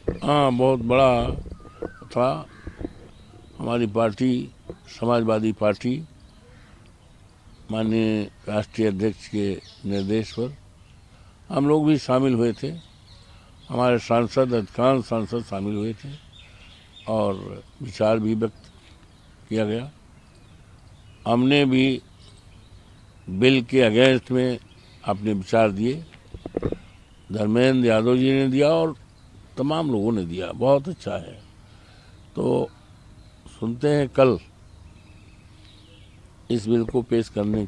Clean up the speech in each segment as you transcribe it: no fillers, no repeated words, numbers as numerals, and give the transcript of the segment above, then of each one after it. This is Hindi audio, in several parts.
हाँ, बहुत बड़ा था। हमारी पार्टी, समाजवादी पार्टी, माननीय राष्ट्रीय अध्यक्ष के निर्देश पर हम लोग भी शामिल हुए थे। हमारे सांसद, अधिकांश सांसद शामिल हुए थे और विचार भी व्यक्त किया गया। हमने भी बिल के अगेंस्ट में अपने विचार दिए। धर्मेंद्र यादव जी ने दिया और तमाम लोगों ने दिया। बहुत अच्छा है। तो सुनते हैं कल इस बिल को पेश करने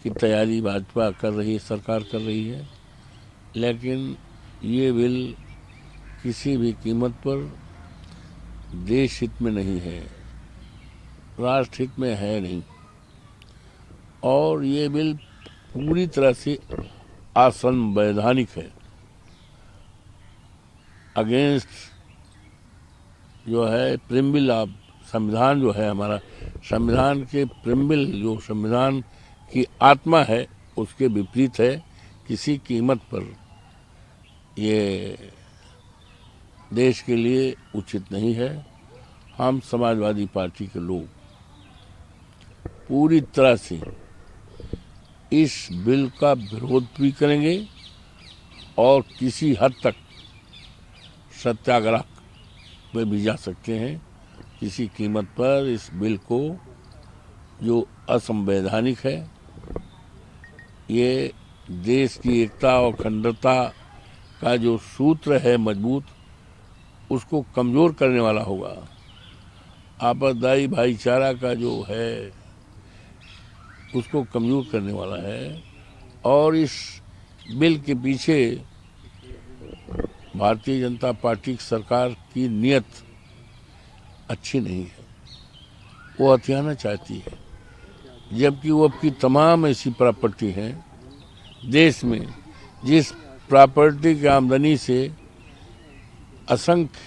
की तैयारी भाजपा कर रही है, सरकार कर रही है, लेकिन ये बिल किसी भी कीमत पर देश हित में नहीं है, राष्ट्र हित में है नहीं। और ये बिल पूरी तरह से असंवैधानिक है। अगेंस्ट जो है प्रिम्बिल ऑफ संविधान, जो है हमारा संविधान के प्रिम्बिल, जो संविधान की आत्मा है, उसके विपरीत है। किसी कीमत पर ये देश के लिए उचित नहीं है। हम समाजवादी पार्टी के लोग पूरी तरह से इस बिल का विरोध भी करेंगे और किसी हद तक सत्याग्रह में भी जा सकते हैं। किसी कीमत पर इस बिल को, जो असंवैधानिक है, ये देश की एकता और अखंडता का जो सूत्र है मजबूत, उसको कमजोर करने वाला होगा। आपसदारी भाईचारा का जो है, उसको कमजोर करने वाला है। और इस बिल के पीछे भारतीय जनता पार्टी की सरकार की नीयत अच्छी नहीं है। वो हथियाना चाहती है, जबकि वो अब की तमाम ऐसी प्रॉपर्टी हैं देश में, जिस प्रॉपर्टी की आमदनी से असंख्य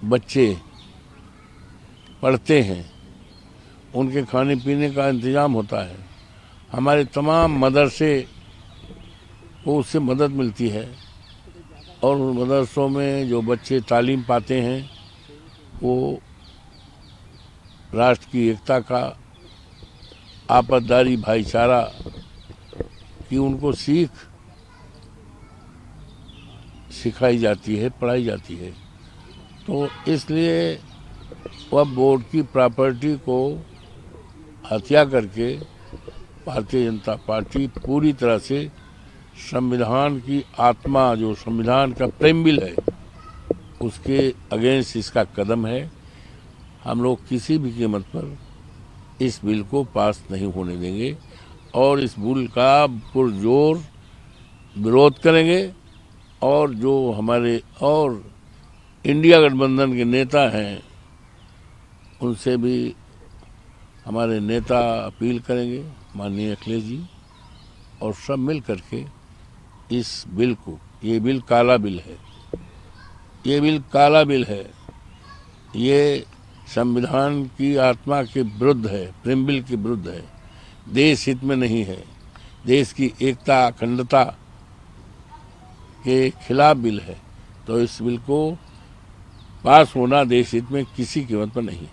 बच्चे पढ़ते हैं, उनके खाने पीने का इंतजाम होता है, हमारे तमाम मदरसे को उससे मदद मिलती है। और उन मदरसों में जो बच्चे तालीम पाते हैं, वो राष्ट्र की एकता का, आपसदारी भाईचारा की उनको सीख सिखाई जाती है, पढ़ाई जाती है। तो इसलिए वह बोर्ड की प्रॉपर्टी को हत्या करके भारतीय जनता पार्टी पूरी तरह से संविधान की आत्मा, जो संविधान का प्रेमबिल है, उसके अगेंस्ट इसका कदम है। हम लोग किसी भी कीमत पर इस बिल को पास नहीं होने देंगे और इस बिल का पुरजोर विरोध करेंगे। और जो हमारे और इंडिया गठबंधन के नेता हैं, उनसे भी हमारे नेता अपील करेंगे, माननीय अखिलेश जी, और सब मिल करके इस बिल को, ये बिल काला बिल है, ये बिल काला बिल है, ये संविधान की आत्मा के विरुद्ध है, प्रेमबिल के विरुद्ध है, देश हित में नहीं है, देश की एकता अखंडता के खिलाफ बिल है। तो इस बिल को पास होना देश हित में किसी कीमत पर नहीं।